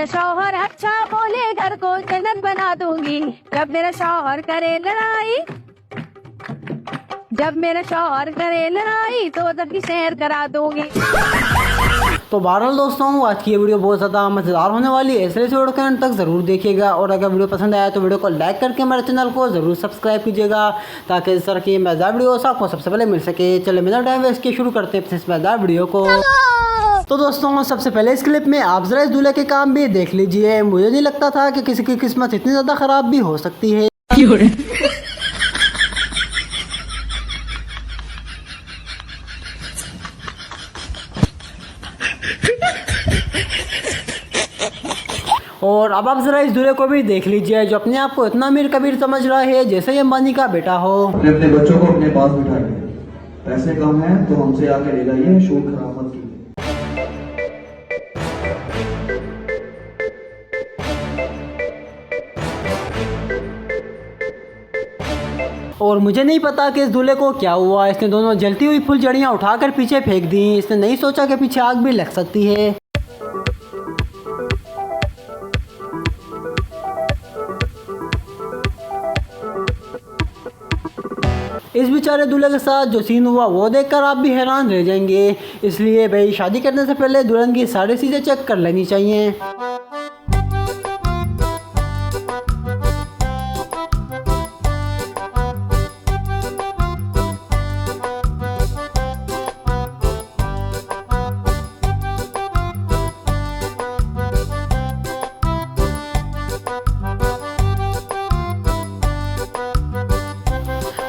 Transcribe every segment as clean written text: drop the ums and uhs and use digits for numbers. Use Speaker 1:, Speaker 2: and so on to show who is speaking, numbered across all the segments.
Speaker 1: शौहर अच्छा बोले घर को जन्नत बना दूंगी, जब मेरा शौहर करे लड़ाई, जब मेरा शौहर करे लड़ाई तो उधर की सैर करा दूंगी।
Speaker 2: तो बहरहाल दोस्तों आज की ये वीडियो बहुत ज़्यादा मज़ेदार होने वाली है, इसलिए इस वीडियो के अंत तक ज़रूर देखिएगा। और अगर वीडियो पसंद आया तो वीडियो को लाइक करके हमारे चैनल को ज़रूर सब्सक्राइब कीजिएगा, ताकि इस तरह की मज़ेदार वीडियो आपको सबसे पहले मिल सके। चलिए बिना टाइम वेस्ट किए शुरू करते हैं इस मज़ेदार वीडियो को। तो दोस्तों सबसे पहले इस क्लिप में आप ज़रा इस दूल्हे के काम भी देख लीजिए। मुझे नहीं लगता था कि किसी की किस्मत इतनी ज़्यादा ख़राब भी हो सकती है। और अब आप जरा इस दूल्हे को भी देख लीजिए, जो अपने आप को इतना अमीर कबीर समझ रहा है जैसे ये अंबानी का बेटा हो।
Speaker 3: अपने बच्चों को अपने पास बिठाइए, पैसे कम हैं तो हमसे आके ले जाइए, शूट खराब मत कीजिए।
Speaker 2: और मुझे नहीं पता कि इस दूल्हे को क्या हुआ, इसने दोनों जलती हुई फुलझड़ियाँ उठाकर पीछे फेंक दी। इसने नहीं सोचा कि पीछे आग भी लग सकती है। इस बेचारे दूल्हे के साथ जो सीन हुआ वो देखकर आप भी हैरान रह जाएंगे। इसलिए भाई शादी करने से पहले दुल्हन की सारी चीज़ें चेक कर लेनी चाहिए।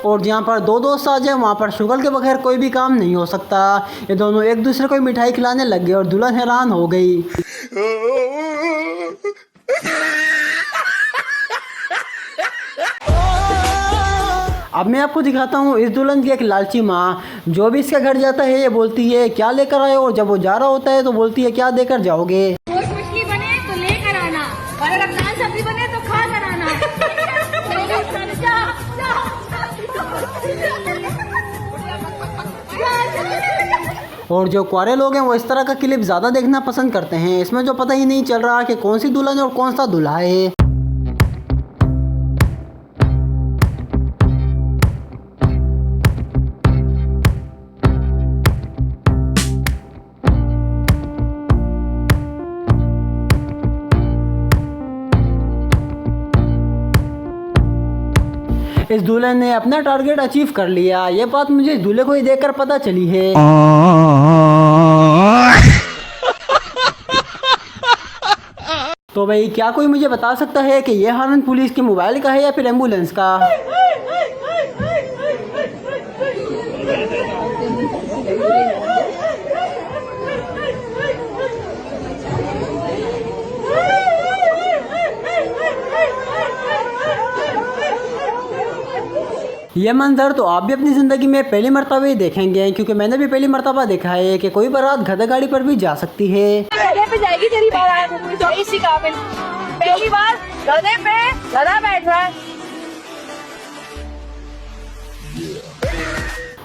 Speaker 2: और जहाँ पर दो दोस्त आ जाए वहाँ पर शुगर के बगैर कोई भी काम नहीं हो सकता। ये दोनों एक दूसरे को मिठाई खिलाने लग गए और दुल्हन हैरान हो गई। अब मैं आपको दिखाता हूँ इस दुल्हन की एक लालची माँ, जो भी इसके घर जाता है ये बोलती है क्या लेकर आए, और जब वो जा रहा होता है तो बोलती है क्या देकर जाओगे।
Speaker 1: मछली बने तो लेकर आना, और रमजान सब्जी बने तो खा कर आना।
Speaker 2: और जो कुंवारे लोग हैं वो इस तरह का क्लिप ज़्यादा देखना पसंद करते हैं। इसमें जो पता ही नहीं चल रहा कि कौन सी दुल्हन और कौन सा दूल्हा है। इस दूल्हे ने अपना टारगेट अचीव कर लिया। ये बात मुझे इस दूल्हे को ही देखकर पता चली है। तो भाई क्या कोई मुझे बता सकता है कि ये हॉर्न पुलिस के मोबाइल का है या फिर एम्बुलेंस का। ये मंजर तो आप भी अपनी ज़िंदगी में पहली मर्तबा ही देखेंगे, क्योंकि मैंने भी पहली मर्तबा देखा है कि कोई बारात गधे गाड़ी पर भी जा सकती है।
Speaker 1: गधे पे जाएगी तेरी बारात, इसी काबिल पहली बार गधे पे गधा बैठ रहा है।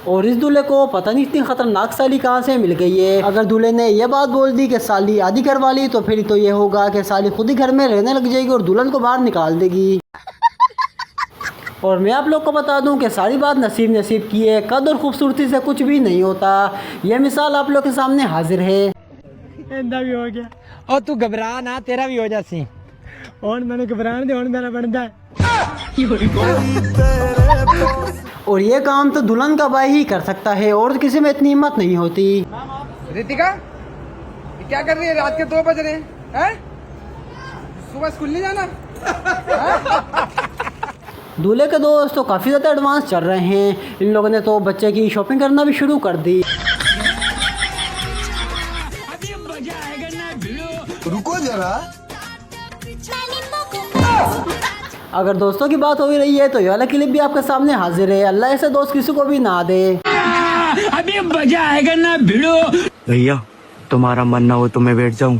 Speaker 2: और इस दूल्हे को पता नहीं इतनी खतरनाक साली कहाँ से मिल गई है। अगर दूल्हे ने यह बात बोल दी कि साली आधी घर वाली, तो फिर तो ये होगा कि साली खुद ही घर में रहने लग जाएगी और दुल्हन को बाहर निकाल देगी। और मैं आप लोग को बता दूं कि सारी बात नसीब नसीब की है, कद और खूबसूरती से कुछ भी नहीं होता। यह मिसाल आप लोग के सामने हाजिर है।
Speaker 4: इंदा भी हो गया और तू घबरा ना, तेरा भी हो जासी। और मैंने घबराने दे, और मेरा बनता है।
Speaker 2: और ये काम तो दुल्हन का भाई ही कर सकता है, और किसी में इतनी हिम्मत नहीं होती।
Speaker 4: रितिका क्या कर रही है? रात के 2 बज रहे हैं, सुबह स्कूल नहीं जाना?
Speaker 2: दूल्हे के दोस्त तो काफ़ी ज़्यादा एडवांस चल रहे हैं। इन लोगों ने तो बच्चे की शॉपिंग करना भी शुरू कर दी।
Speaker 3: रुको जरा।
Speaker 2: अगर दोस्तों की बात हो ही रही है तो ये वाला क्लिप भी आपके सामने हाजिर है। अल्लाह ऐसे दोस्त किसी को भी ना दे।
Speaker 5: अभी मजा आएगा ना भिड़ो।
Speaker 6: भैया तुम्हारा मन ना हो तो मैं बैठ जाऊं।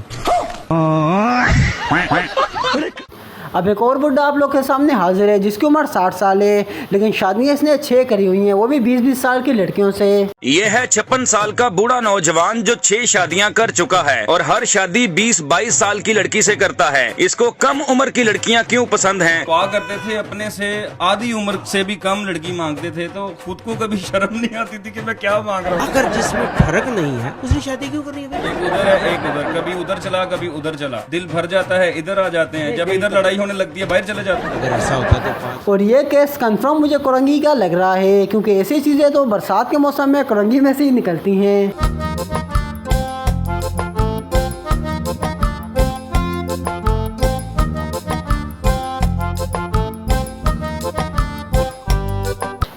Speaker 2: अब एक और बुड्ढा आप लोग के सामने हाजिर है जिसकी उम्र 60 साल है, लेकिन शादियां इसने 6 करी हुई हैं, वो भी 20-20 साल की लड़कियों से।
Speaker 7: ये है 56 साल का बूढ़ा नौजवान जो 6 शादियां कर चुका है और हर शादी 20-22 साल की लड़की से करता है। इसको कम उम्र की लड़कियां क्यों पसंद हैं?
Speaker 8: कहा करते थे अपने से आधी उम्र से भी कम लड़की मांगते थे, तो खुद को कभी शर्म नहीं आती थी कि मैं क्या मांग रहा हूँ।
Speaker 6: अगर जिसमें फर्क नहीं है उसने शादी क्यों करनी है?
Speaker 8: एक उधर है एक उधर, कभी उधर चला कभी उधर चला, दिल भर जाता है इधर आ जाते हैं, जब इधर लड़ाई होने लगती है बाहर चले जाते हैं।
Speaker 6: अगर ऐसा होता तो
Speaker 2: और ये केस कंफर्म मुझे कोरंगी का लग रहा है, क्योंकि ऐसी चीज़ें तो बरसात के मौसम में कोरंगी में से ही निकलती हैं।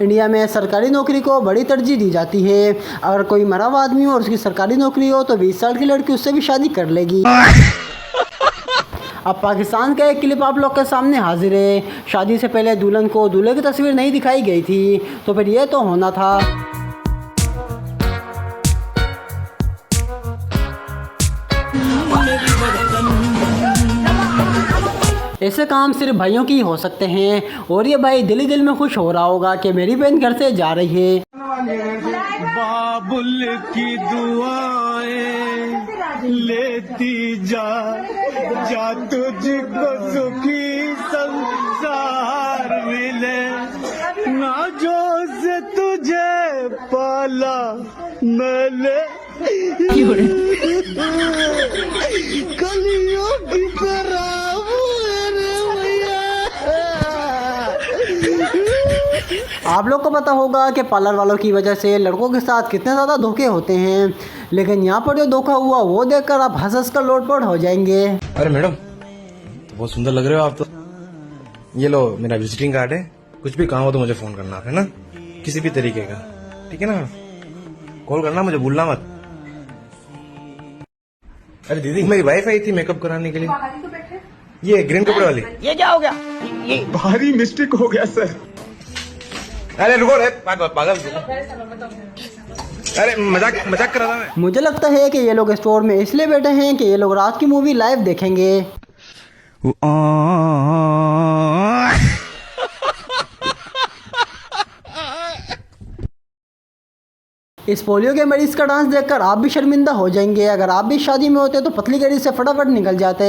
Speaker 2: इंडिया में सरकारी नौकरी को बड़ी तरजीह दी जाती है। अगर कोई मरा हुआ आदमी हो और उसकी सरकारी नौकरी हो तो 20 साल की लड़की उससे भी शादी कर लेगी। अब पाकिस्तान का एक क्लिप आप लोग के सामने हाजिर है। शादी से पहले दुल्हन को दूल्हे की तस्वीर नहीं दिखाई गई थी, तो फिर ये तो होना था। ऐसे काम सिर्फ भाइयों की हो सकते हैं और ये भाई दिल ही दिल में खुश हो रहा होगा कि मेरी बहन घर से जा रही है।
Speaker 5: बाबुल की दुआएं लेती जा जा तुझको सुखी संसार मिले, ना जो से तुझे पाला मैंने कलियों की तरह।
Speaker 2: आप लोग को पता होगा कि पार्लर वालों की वजह से लड़कों के साथ कितने ज़्यादा धोखे होते हैं, लेकिन यहाँ पर जो धोखा हुआ वो देखकर आप हंस कर लोटपोट हो जाएंगे।
Speaker 9: अरे मैडम तो बहुत सुंदर लग रहे हो आप तो। ये लो मेरा विजिटिंग कार्ड है, कुछ भी काम हो तो मुझे फोन करना है ना, किसी भी तरीके का, ठीक है ना? कॉल करना, मुझे भूलना मत। अरे दीदी मेरी वाइफ आई थी मेकअप कराने के लिए, ये ग्रीन कपड़े वाली।
Speaker 5: ये क्या हो गया? ये
Speaker 4: भारी मिस्टेक हो गया सर।
Speaker 9: अरे रुको रे पागल, अरे मजाक कर रहा था मैं।
Speaker 2: मुझे लगता है कि ये लोग स्टोर में इसलिए बैठे हैं कि ये लोग रात की मूवी लाइव देखेंगे। इस पोलियो के मरीज का डांस देखकर आप भी शर्मिंदा हो जाएंगे। अगर आप भी शादी में होते तो पतली गाड़ी से फटाफट निकल जाते।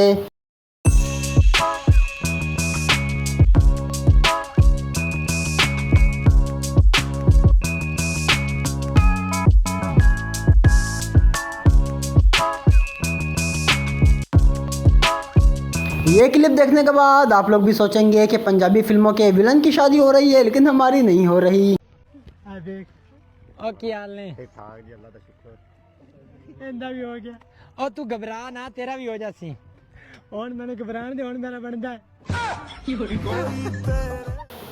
Speaker 2: ये क्लिप देखने के बाद आप लोग भी सोचेंगे कि पंजाबी फिल्मों के विलन की शादी हो रही है लेकिन हमारी नहीं हो रही।
Speaker 5: और क्या हाल ने? भी हो गया और तू घबरा ना, तेरा भी हो जासी। और मैंने घबराने दे, और मेरा बनता है।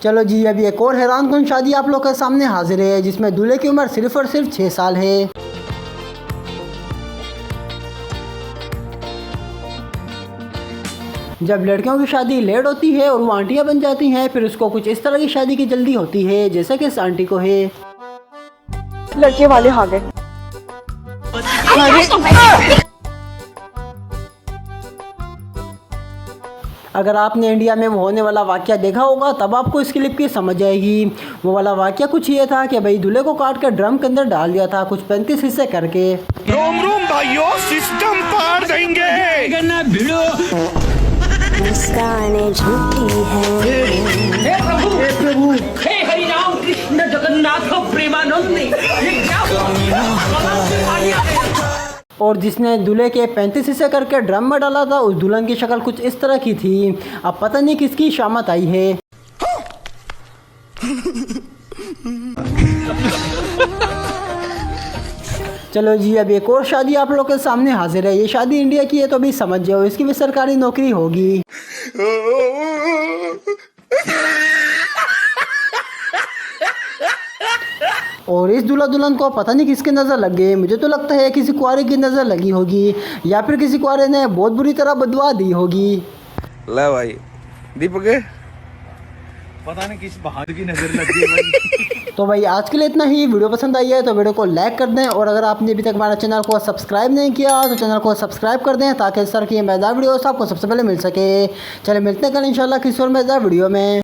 Speaker 2: चलो जी, अभी एक और हैरानकुन शादी आप लोग के सामने हाजिर है जिसमें दूल्हे की उम्र सिर्फ और सिर्फ 6 साल है। जब लड़कियों की शादी लेट होती है और वो आंटियां बन जाती हैं, फिर उसको कुछ इस तरह की शादी की जल्दी होती है जैसे कि इस आंटी को है।
Speaker 1: लड़के वाले आ गए।
Speaker 2: अगर आपने इंडिया में वो होने वाला वाकया देखा होगा तब आपको इस क्लिप की समझ आएगी। वो वाला वाकया कुछ ये था कि भाई दूल्हे को काट कर ड्रम के अंदर डाल दिया था, कुछ 35 हिस्से करके।
Speaker 5: रोम रोम भाइयों, सिस्टम पार देंगे ना भिड़ो।
Speaker 10: मुस्कानें झूठी है।
Speaker 5: हे प्रभु, हे हरि राम कृष्ण जगन्नाथ प्रेमानंद। ये क्या
Speaker 2: और जिसने दूल्हे के 35 हिस्से करके ड्रम में डाला था उस दुल्हन की शक्ल कुछ इस तरह की थी। अब पता नहीं किसकी शामत आई है। चलो जी, अब एक और शादी आप लोग के सामने हाजिर है। ये शादी इंडिया की है तो भी समझ जाओ, इसकी भी सरकारी नौकरी होगी। और इस दूल्हा दुल्हन को पता नहीं किसकी नज़र लग गई। मुझे तो लगता है किसी कुआरे की नज़र लगी होगी या फिर किसी कुआरे ने बहुत बुरी तरह बदवा दी होगी।
Speaker 9: ला भाई दीपक
Speaker 3: पता नहीं किस बहादुर की नजर लग गई भाई।
Speaker 2: तो भाई आज के लिए इतना ही। वीडियो पसंद आई है तो वीडियो को लाइक कर दें, और अगर आपने अभी तक हमारा चैनल को सब्सक्राइब नहीं किया तो चैनल को सब्सक्राइब कर दें, ताकि इस तरह की मज़ेदार वीडियोस आपको सबसे पहले मिल सके। चलिए मिलते हैं कल इंशाल्लाह किसी और मज़ेदार वीडियो में।